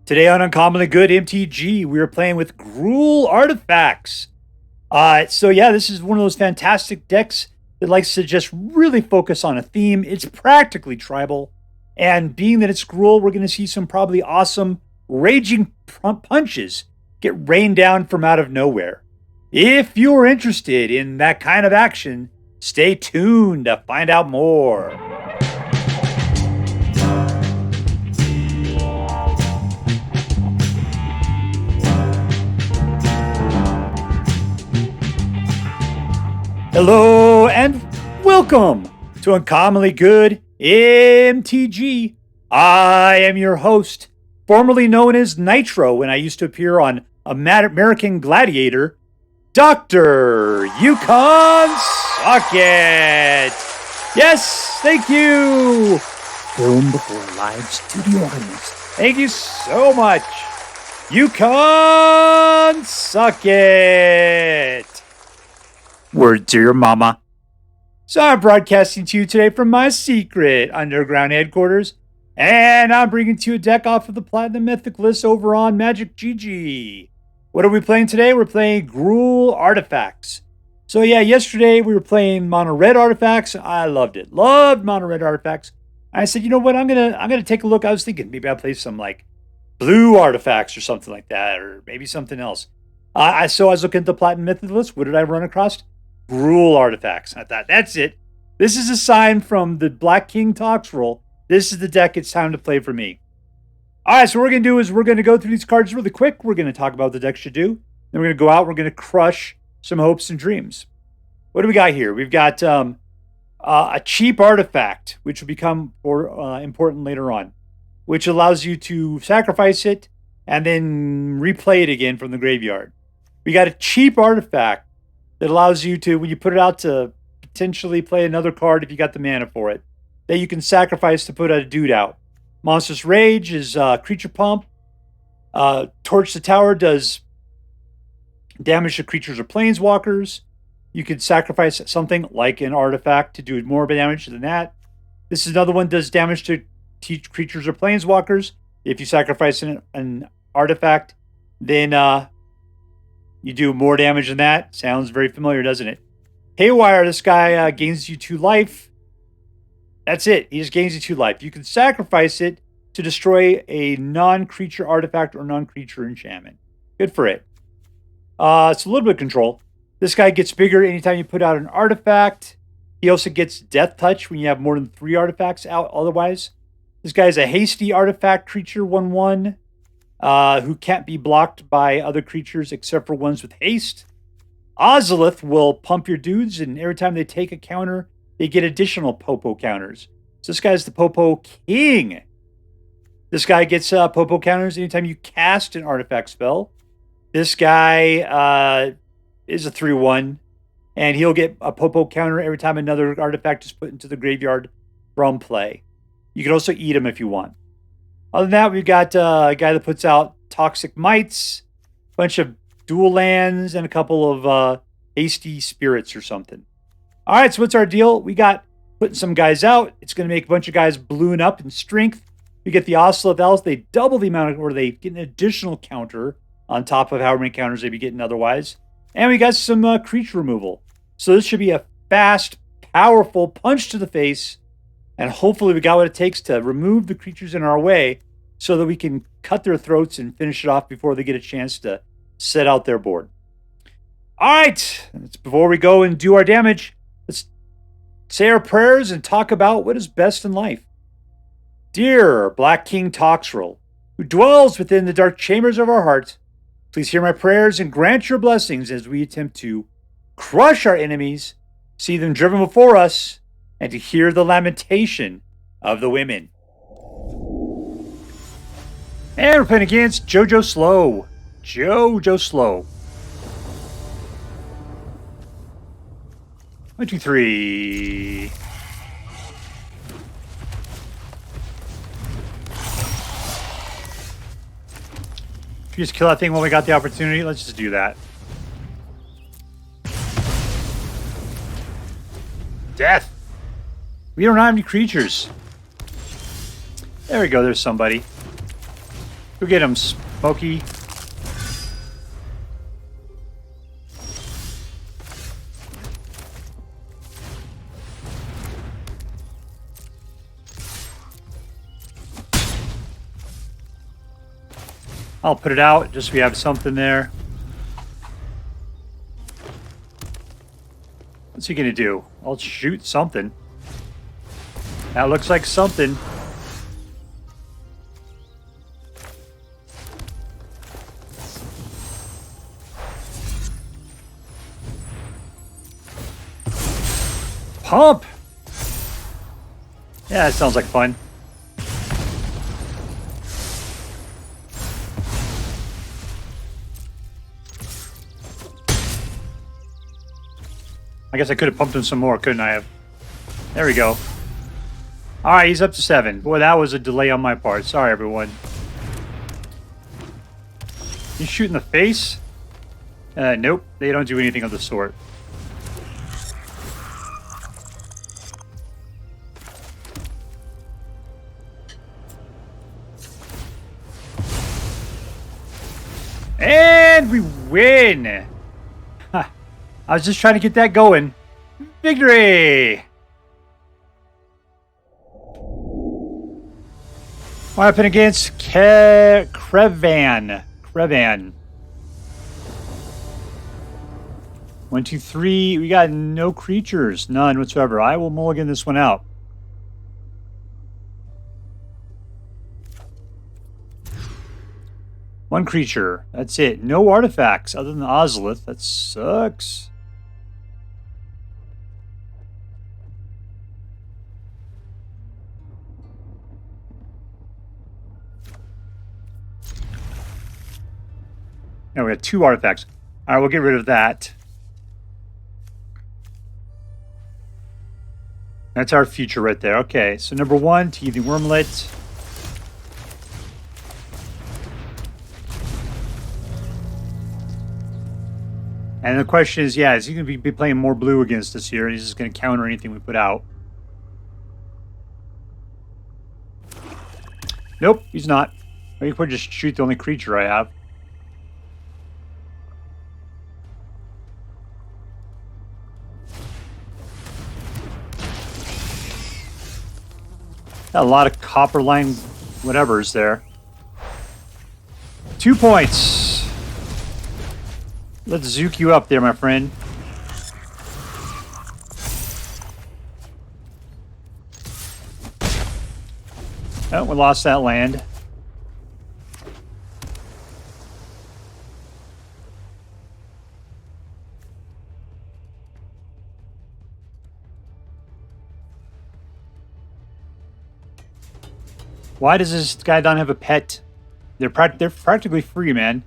Today on Uncommonly Good MTG, we are playing with GRUUL artifacts. So yeah, this is one of those fantastic decks that likes to just really focus on a theme. It's practically tribal. And being that it's GRUUL, we're going to see some probably awesome raging punches get rained down from out of nowhere. If you're interested in that kind of action, stay tuned to find out more. Hello and welcome to Uncommonly Good MTG. I am your host, formerly known as Nitro when I used to appear on American Gladiator, Dr. Yukon Socket. Yes, thank you. Film before a live studio audience. Thank you so much. Yukon Socket. Word to your mama. So I'm broadcasting to you today from my secret underground headquarters, and I'm bringing to you a deck off of the Platinum Mythic list over on Magic GG. What are we playing today? We're playing GRUUL artifacts. So yeah, yesterday we were playing mono red artifacts. I loved it. Loved mono red artifacts. I said, you know what? I'm gonna take a look. I was thinking maybe I'll play some like blue artifacts or something like that, or maybe something else. So I was looking at the Platinum Mythic list. What did I run across? GRUUL artifacts. I thought, that's it. This is a sign from the Black King Talks roll. This is the deck it's time to play for me. All right, so what we're going to do is we're going to go through these cards really quick. We're going to talk about what the deck should do. Then we're going to go out. We're going to crush some hopes and dreams. What do we got here? We've got a cheap artifact, which will become more important later on, which allows you to sacrifice it and then replay it again from the graveyard. We got a cheap artifact that allows you to, when you put it out, to potentially play another card if you got the mana for it, that you can sacrifice to put a dude out. Monstrous Rage is creature pump. Torch the Tower does damage to creatures or planeswalkers. You could sacrifice something like an artifact to do more damage than that. This is another one, does damage to creatures or planeswalkers. If you sacrifice an artifact, then you do more damage than that. Sounds very familiar, doesn't it? Haywire, this guy gains you 2 life. That's it. He just gains you 2 life. You can sacrifice it to destroy a non-creature artifact or non-creature enchantment. Good for it. It's a little bit of control. This guy gets bigger anytime you put out an artifact. He also gets Death Touch when you have more than 3 artifacts out otherwise. This guy is a hasty artifact creature, 1/1. Who can't be blocked by other creatures except for ones with haste. Ozolith will pump your dudes, and every time they take a counter, they get additional Popo counters. So this guy's the Popo King. This guy gets Popo counters anytime you cast an artifact spell. This guy is a 3/1, and he'll get a Popo counter every time another artifact is put into the graveyard from play. You can also eat him if you want. Other than that, we've got a guy that puts out Toxic Mites, a bunch of dual lands, and a couple of hasty spirits or something. All right, so what's our deal? We got putting some guys out. It's going to make a bunch of guys balloon up in strength. We get the Ozolith Elves. They double the amount of, or they get an additional counter on top of however many counters they'd be getting otherwise. And we got some creature removal. So this should be a fast, powerful punch to the face. And hopefully we got what it takes to remove the creatures in our way so that we can cut their throats and finish it off before they get a chance to set out their board. All right, before we go and do our damage, let's say our prayers and talk about what is best in life. Dear Black King Toxrill, who dwells within the dark chambers of our hearts, please hear my prayers and grant your blessings as we attempt to crush our enemies, see them driven before us, and to hear the lamentation of the women. And we're playing against jojoslow. jojoslow. 1, 2, 3. Should we just kill that thing when we got the opportunity? Let's just do that. Death. We don't have any creatures. There we go. There's somebody. Go get him, Smokey. I'll put it out just so we have something there. What's he gonna do? I'll shoot something. That looks like something. Pump! Yeah, that sounds like fun. I guess I could have pumped him some more, couldn't I have? There we go. Alright, he's up to 7. Boy, that was a delay on my part. Sorry, everyone. You shoot in the face? Nope. They don't do anything of the sort. And we win! I was just trying to get that going. Victory! What happened against Krevann? Krevann. 1, 2, 3. We got no creatures. None whatsoever. I will mulligan this one out. One creature. That's it. No artifacts other than Ozolith. That sucks. No, we got 2 artifacts. All right, we'll get rid of that. That's our future right there. Okay, so number 1, Teething Wurmlet. And the question is, yeah, is he going to be playing more blue against us here? He's just going to counter anything we put out. Nope, he's not. Or you could just shoot the only creature I have. Got a lot of Copperline whatever's there. 2 points. Let's zook you up there, my friend. Oh, we lost that land. Why does this guy not have a pet? They're practically free, man.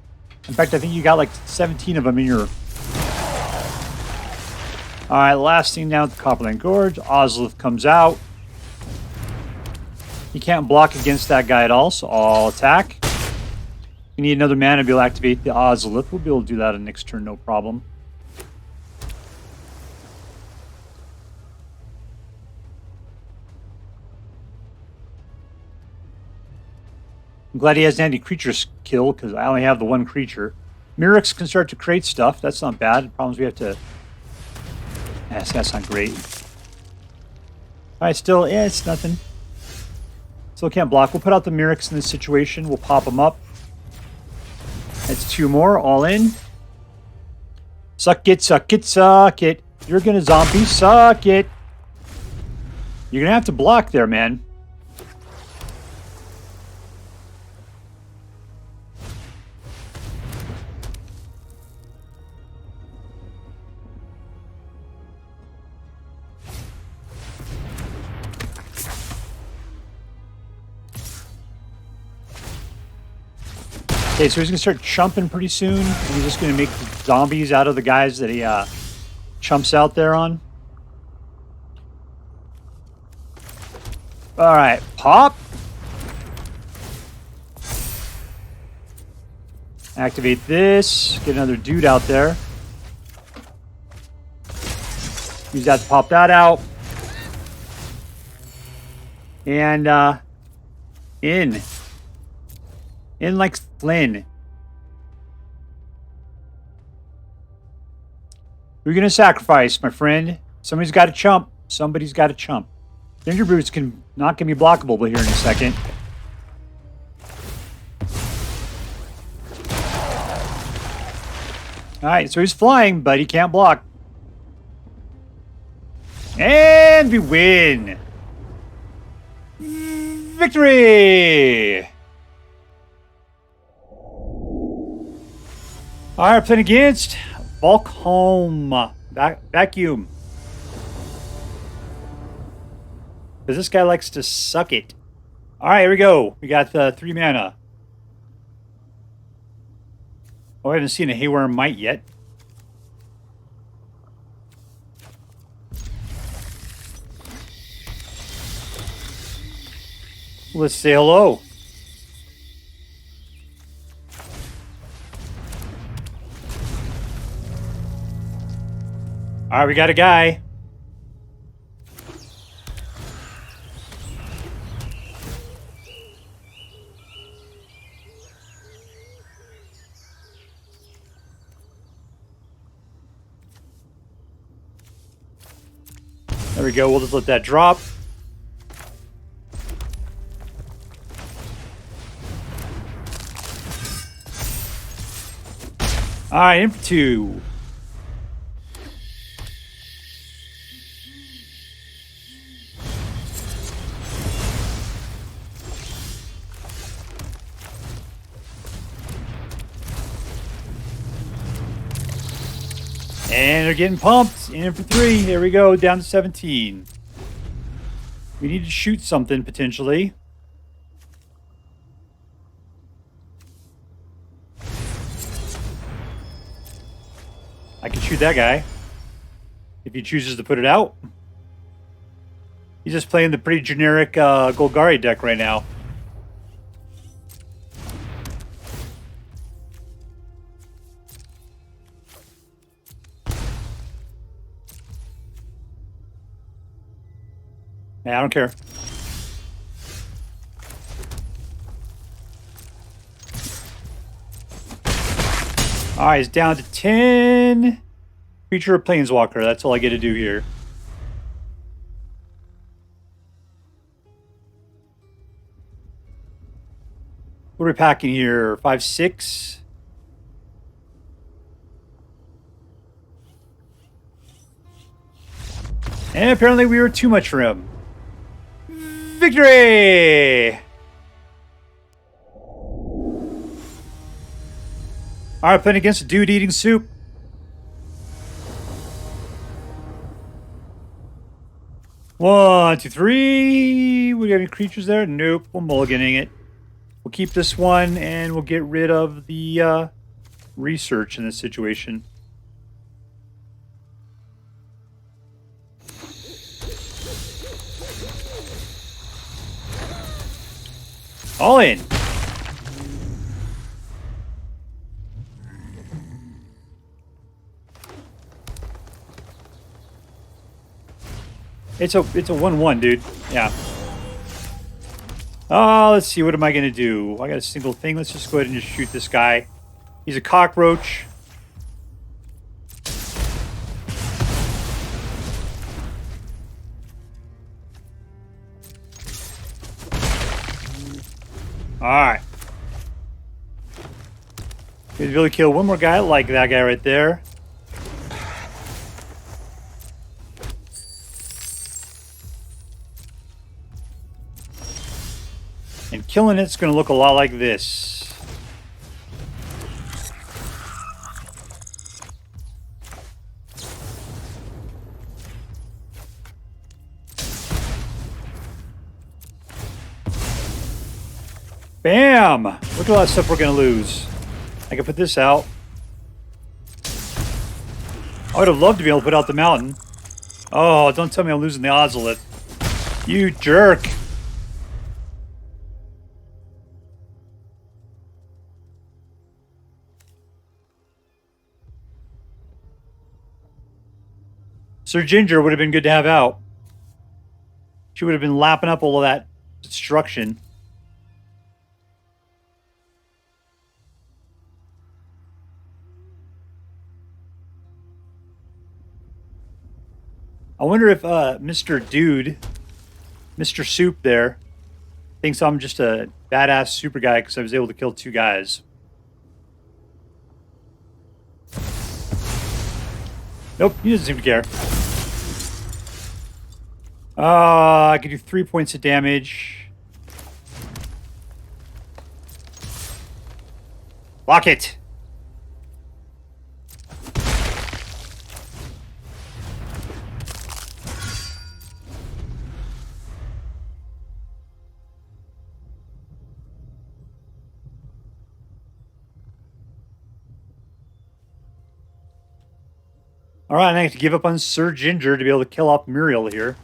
In fact, I think you got like 17 of them in your... Alright, last thing down at the Copperline Gorge. Ozolith comes out. You can't block against that guy at all, so I'll attack. You need another mana to be able to activate the Ozolith. We'll be able to do that on next turn, no problem. I'm glad he has an anti-creature skill, because I only have the 1 creature. Mirrex can start to create stuff. That's not bad. The problem is we have to... That's not great. Alright, still... Yeah, it's nothing. Still can't block. We'll put out the Mirrex in this situation. We'll pop them up. That's 2 more. All in. Suck it, suck it, suck it. You're gonna zombie. Suck it. You're gonna have to block there, man. Okay, so he's going to start chumping pretty soon. And he's just going to make zombies out of the guys that he chumps out there on. Alright, pop. Activate this. Get another dude out there. Use that to pop that out. And, in. In like Flynn. Who are you going to sacrifice, my friend? Somebody's got to chump. Somebody's got to chump. Gingerbrute's not going to be blockable here in a second. Alright, so he's flying, but he can't block. And we win! Victory! Alright, playing against Vakhuum. Vakhuum. Because this guy likes to suck it. Alright, here we go. We got 3 mana. Oh, I haven't seen a Haywire Mite yet. Let's say hello. Alright, we got a guy. There we go, we'll just let that drop. Alright, in for 2. And they're getting pumped. In for 3. There we go, down to 17. We need to shoot something, potentially. I can shoot that guy. If he chooses to put it out. He's just playing the pretty generic Golgari deck right now. Yeah, I don't care. Alright, it's down to 10. Creature or Planeswalker, that's all I get to do here. What are we packing here? 5, 6? And apparently we were too much for him. Victory! Alright, playing against ADudeEatingSoup. One, 2, 3. We got any creatures there? Nope. We're mulliganing it. We'll keep this one, and we'll get rid of the research in this situation. All in. It's a 1/1, dude. Yeah. Oh, let's see. What am I going to do? I got a single thing. Let's just go ahead and just shoot this guy. He's a cockroach. Alright. Could really kill one more guy like that guy right there. And killing it's going to look a lot like this. Bam! Look at all that stuff we're going to lose. I can put this out. I would have loved to be able to put out the mountain. Oh, don't tell me I'm losing the Ozolith. You jerk. Sir Ginger would have been good to have out. She would have been lapping up all of that destruction. I wonder if Mr. Dude, Mr. Soup there, thinks I'm just a badass super guy because I was able to kill 2 guys. Nope, he doesn't seem to care. I can do 3 points of damage. Lock it! Alright, I have to give up on Sir Ginger to be able to kill off Muriel here.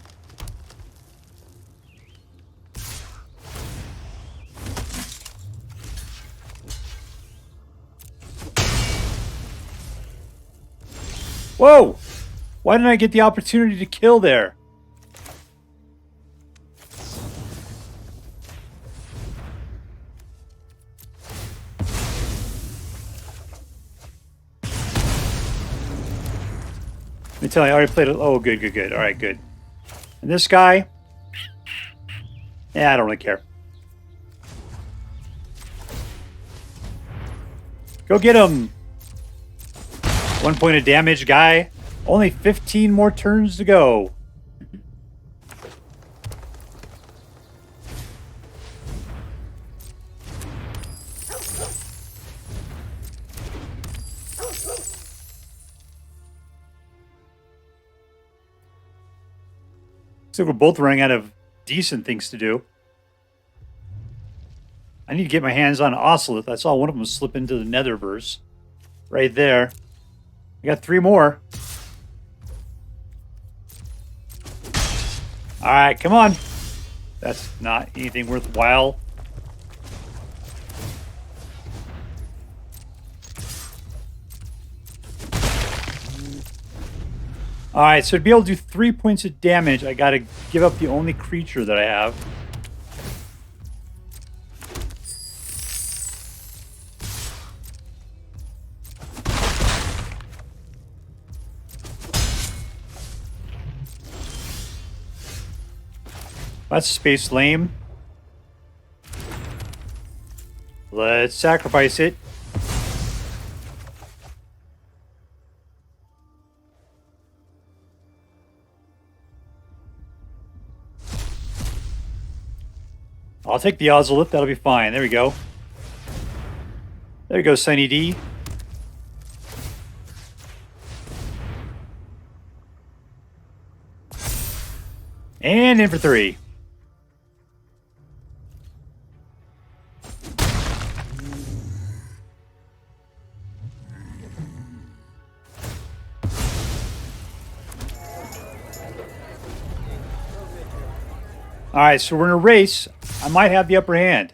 Whoa! Why didn't I get the opportunity to kill there? Let me tell you, I already played it. Oh, good, good, good. All right, good. And this guy? Yeah, I don't really care. Go get him! 1 point of damage, guy. Only 15 more turns to go. So we're both running out of decent things to do. I need to get my hands on Ozolith. I saw one of them slip into the Netherverse. Right there. I got 3 more. Alright, come on. That's not anything worthwhile. Alright, so to be able to do 3 points of damage, I gotta give up the only creature that I have. That's space lame. Let's sacrifice it. I'll take the Ozolith. That'll be fine. There we go. There we go, Sunny D. And in for 3. All right, so we're in a race. I might have the upper hand.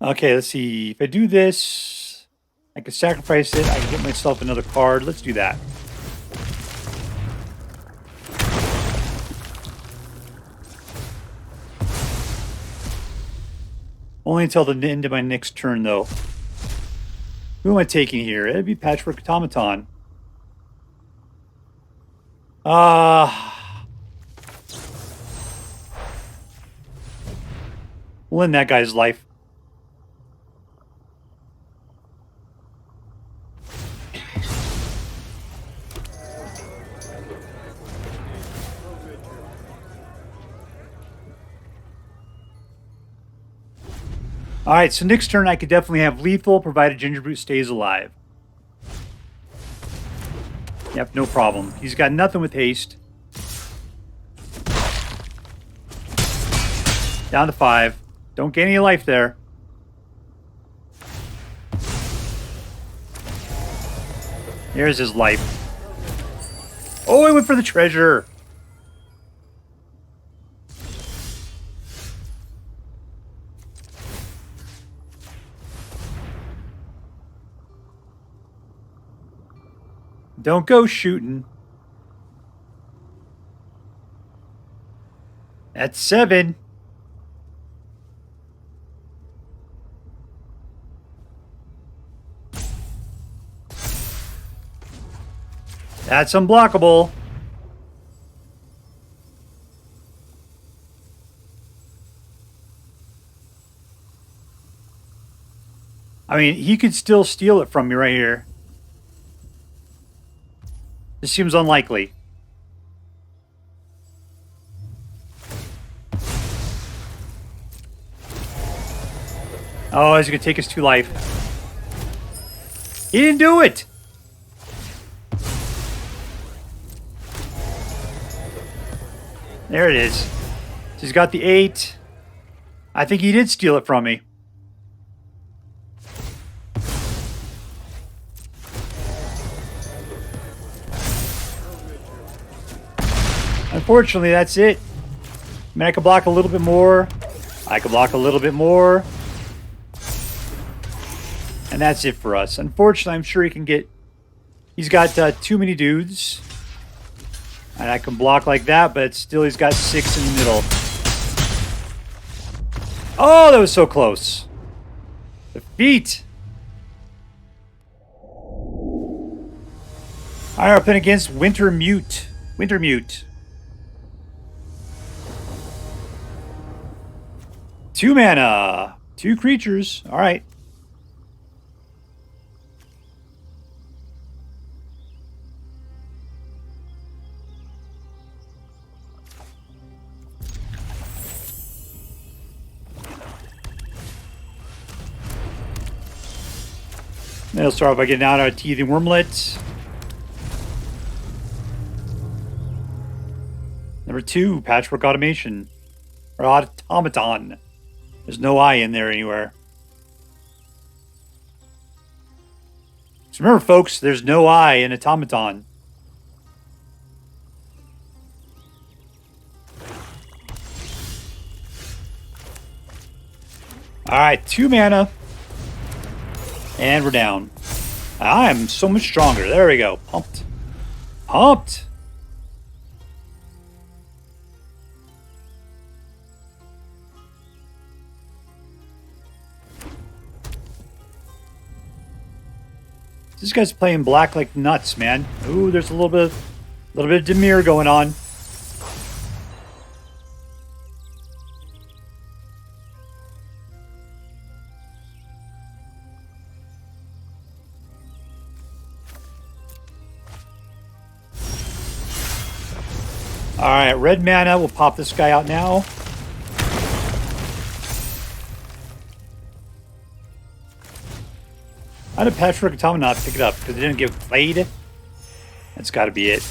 Okay, let's see. If I do this, I can sacrifice it. I can get myself another card. Let's do that. Only until the end of my next turn, though. Who am I taking here? It'd be Patchwork Automaton. We'll end that guy's life. Alright, so next turn I could definitely have lethal, provided Gingerbrute stays alive. Yep, no problem. He's got nothing with haste. Down to 5. Don't gain any life there. There's his life. Oh, I went for the treasure. Don't go shooting. That's 7. That's unblockable. I mean, he could still steal it from me right here. This seems unlikely. Oh, he's going to take us to life. He didn't do it! There it is. So he's got the 8. I think he did steal it from me. Unfortunately, that's it. I mean, I could block a little bit more. I could block a little bit more. And that's it for us. Unfortunately, I'm sure he can get... He's got too many dudes. And I can block like that, but still he's got 6 in the middle. Oh, that was so close. Defeat. Alright, up against Wintermute. Wintermute. 2 mana. 2 creatures. Alright. They'll start by getting out our Teething Wurmlet. Number 2, Patchwork Automation. Or Automaton. There's no I in there anywhere. So remember, folks, there's no I in Automaton. Alright, 2 mana. And we're down. I'm so much stronger. There we go. Pumped. Pumped. This guy's playing black like nuts, man. Ooh, there's a little bit of Dimir going on. Alright, red mana. We'll pop this guy out now. How did Patchwork Automaton not pick it up? Because it didn't get played? That's got to be it.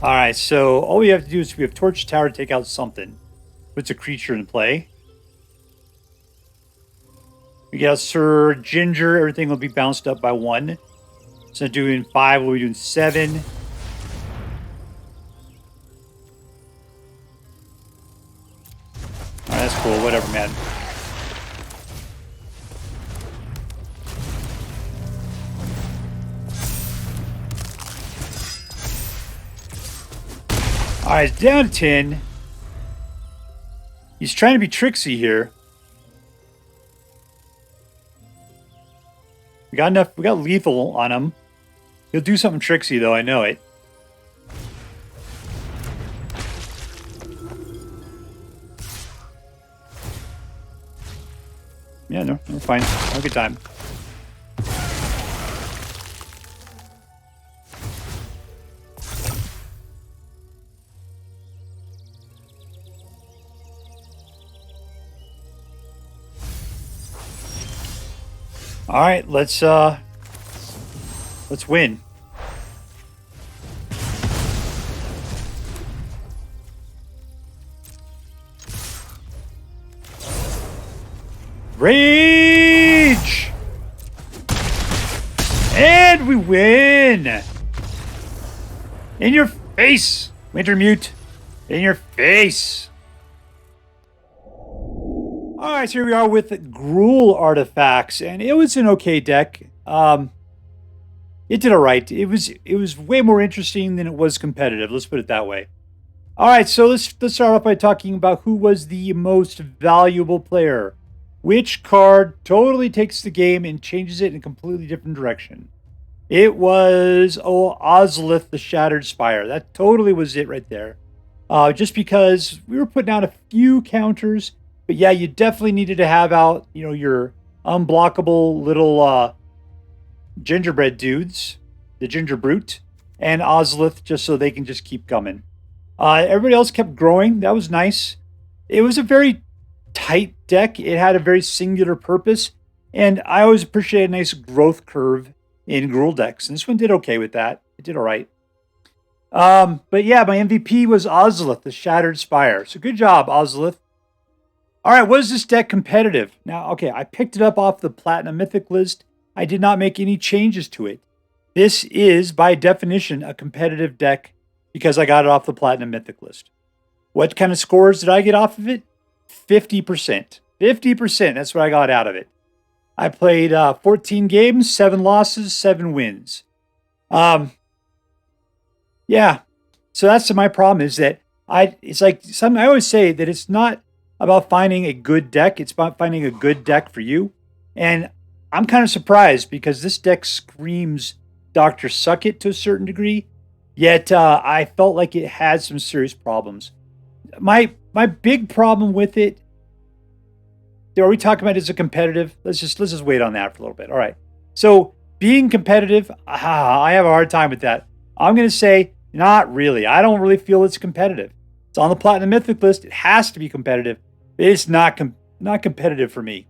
Alright, so all we have to do is we have Torch Tower to take out something. Puts a creature in play. We got Sir Ginger. Everything will be bounced up by 1. So doing 5, we'll be doing 7. Alright, that's cool. Whatever, man. Alright, it's down to 10. He's trying to be tricksy here. We got enough. We got lethal on him. He'll do something tricksy, though. I know it. Yeah, no, we're fine. Have a good time. All right, let's win. Rage! And we win! In your face, Wintermute. In your face. All right, so here we are with GRUUL artifacts, and it was an okay deck. It did all right. It was way more interesting than it was competitive. Let's put it that way. All right, so let's start off by talking about who was the most valuable player. Which card totally takes the game and changes it in a completely different direction? It was Ozolith, the Shattered Spire. That totally was it right there. Just because we were putting out a few counters, but yeah, you definitely needed to have out, your unblockable little gingerbread dudes, the Gingerbrute, and Ozolith, just so they can just keep coming. Everybody else kept growing. That was nice. It was a very tight deck. It had a very singular purpose, and I always appreciate a nice growth curve in GRUUL decks, and this one did okay with that. It did all right. But yeah, my MVP was Ozolith, the Shattered Spire. So good job, Ozolith. All right, was this deck competitive? Now, okay, I picked it up off the Platinum Mythic list. I did not make any changes to it. This is, by definition, a competitive deck because I got it off the Platinum Mythic list. What kind of scores did I get off of it? 50%. 50%, that's what I got out of it. I played 14 games, 7 losses, 7 wins. Yeah, so that's my problem is that I always say that it's not about finding a good deck. It's about finding a good deck for you. And I'm kind of surprised because this deck screams Dr. Suckit to a certain degree. Yet I felt like it had some serious problems. My big problem with it, are we talking about is it competitive? Let's just wait on that for a little bit. All right. So being competitive, I have a hard time with that. I'm going to say not really. I don't really feel it's competitive. It's on the Platinum Mythic list. It has to be competitive. It's not competitive for me.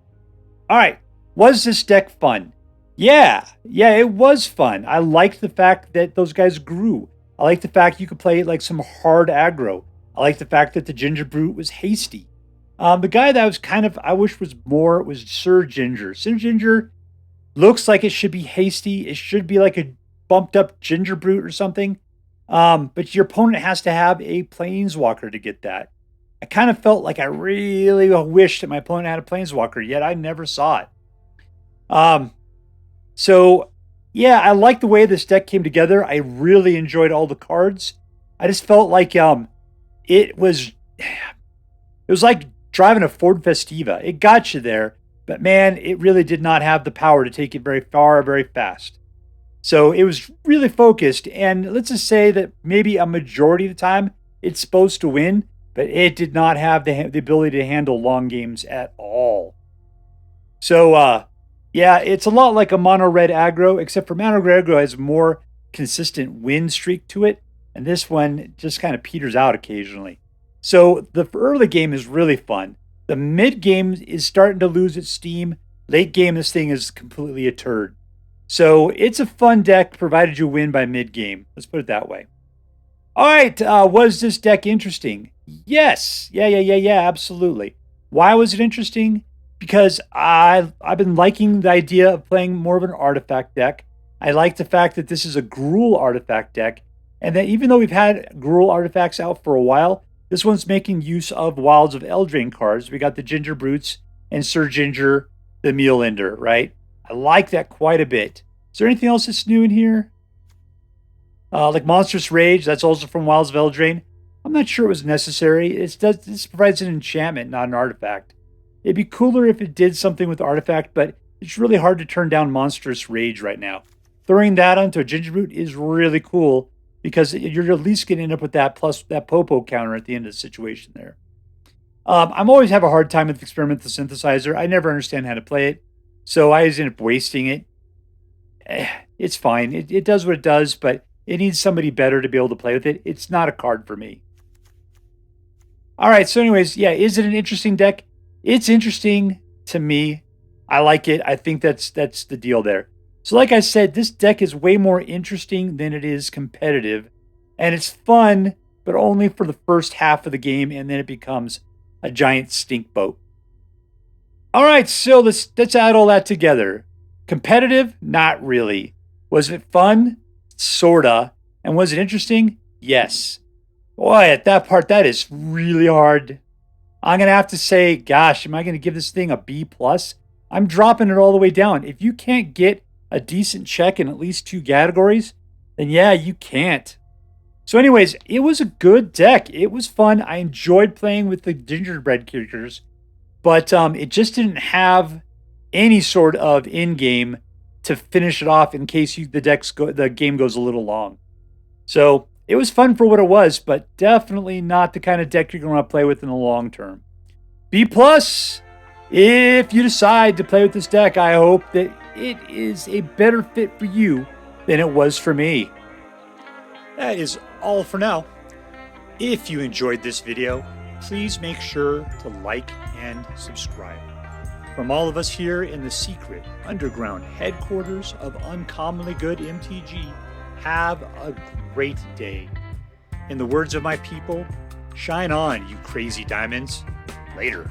All right. Was this deck fun? Yeah, it was fun. I liked the fact that those guys grew. I liked the fact you could play like some hard aggro. I liked the fact that the Gingerbrute was hasty. The guy that I wish was more was Sir Ginger. Sir Ginger looks like it should be hasty. It should be like a bumped up Gingerbrute or something. But your opponent has to have a Planeswalker to get that. I kind of felt like I really wished that my opponent had a Planeswalker, yet I never saw it. So yeah, I like the way this deck came together. I really enjoyed all the cards. I just felt like it was like driving a Ford Festiva. It got you there, but man, it really did not have the power to take it very far, very fast. So it was really focused, and let's just say that maybe a majority of the time it's supposed to win, but it did not have the ability to handle long games at all. So yeah, it's a lot like a mono red aggro, except for mono red aggro has more consistent win streak to it, and this one just kind of peters out occasionally. So the early game is really fun. The mid game is starting to lose its steam. Late game, this thing is completely a turd. So it's a fun deck provided you win by mid game. Let's put it that way. All right, was this deck interesting? Yes. Yeah, absolutely. Why was it interesting? Because I've been liking the idea of playing more of an artifact deck. I like the fact that this is a GRUUL artifact deck, and that even though we've had GRUUL artifacts out for a while, this one's making use of Wilds of Eldraine cards. We got the Gingerbrutes and Sir Ginger, the Mulender, right? I like that quite a bit. Is there anything else that's new in here? Like Monstrous Rage, that's also from Wilds of Eldraine. I'm not sure it was necessary. This provides an enchantment, not an artifact. It'd be cooler if it did something with the artifact, but it's really hard to turn down Monstrous Rage right now. Throwing that onto a Gingerbrute is really cool because you're at least going to end up with that plus that Popo counter at the end of the situation there. I'm always have a hard time with Experimental Synthesizer. I never understand how to play it, so I always end up wasting it. It's fine. It does what it does, but it needs somebody better to be able to play with it. It's not a card for me. All right, so anyways, yeah, is it an interesting deck? It's interesting to me. I like it. I think that's the deal there. So like I said, this deck is way more interesting than it is competitive. And it's fun, but only for the first half of the game, and then it becomes a giant stink boat. All right, so let's add all that together. Competitive? Not really. Was it fun? Sorta. And was it interesting? Yes. Boy, at that part, that is really hard. I'm going to have to say, gosh, am I going to give this thing a B+? I'm dropping it all the way down. If you can't get a decent check in at least 2 categories, then yeah, you can't. So anyways, it was a good deck. It was fun. I enjoyed playing with the Gingerbread characters, but it just didn't have any sort of in-game to finish it off in case the game goes a little long. So it was fun for what it was, but definitely not the kind of deck you're going to want to play with in the long term. B+, if you decide to play with this deck, I hope that it is a better fit for you than it was for me. That is all for now. If you enjoyed this video, please make sure to like and subscribe. From all of us here in the secret underground headquarters of Uncommonly Good MTG, have a great day. In the words of my people, shine on, you crazy diamonds. Later.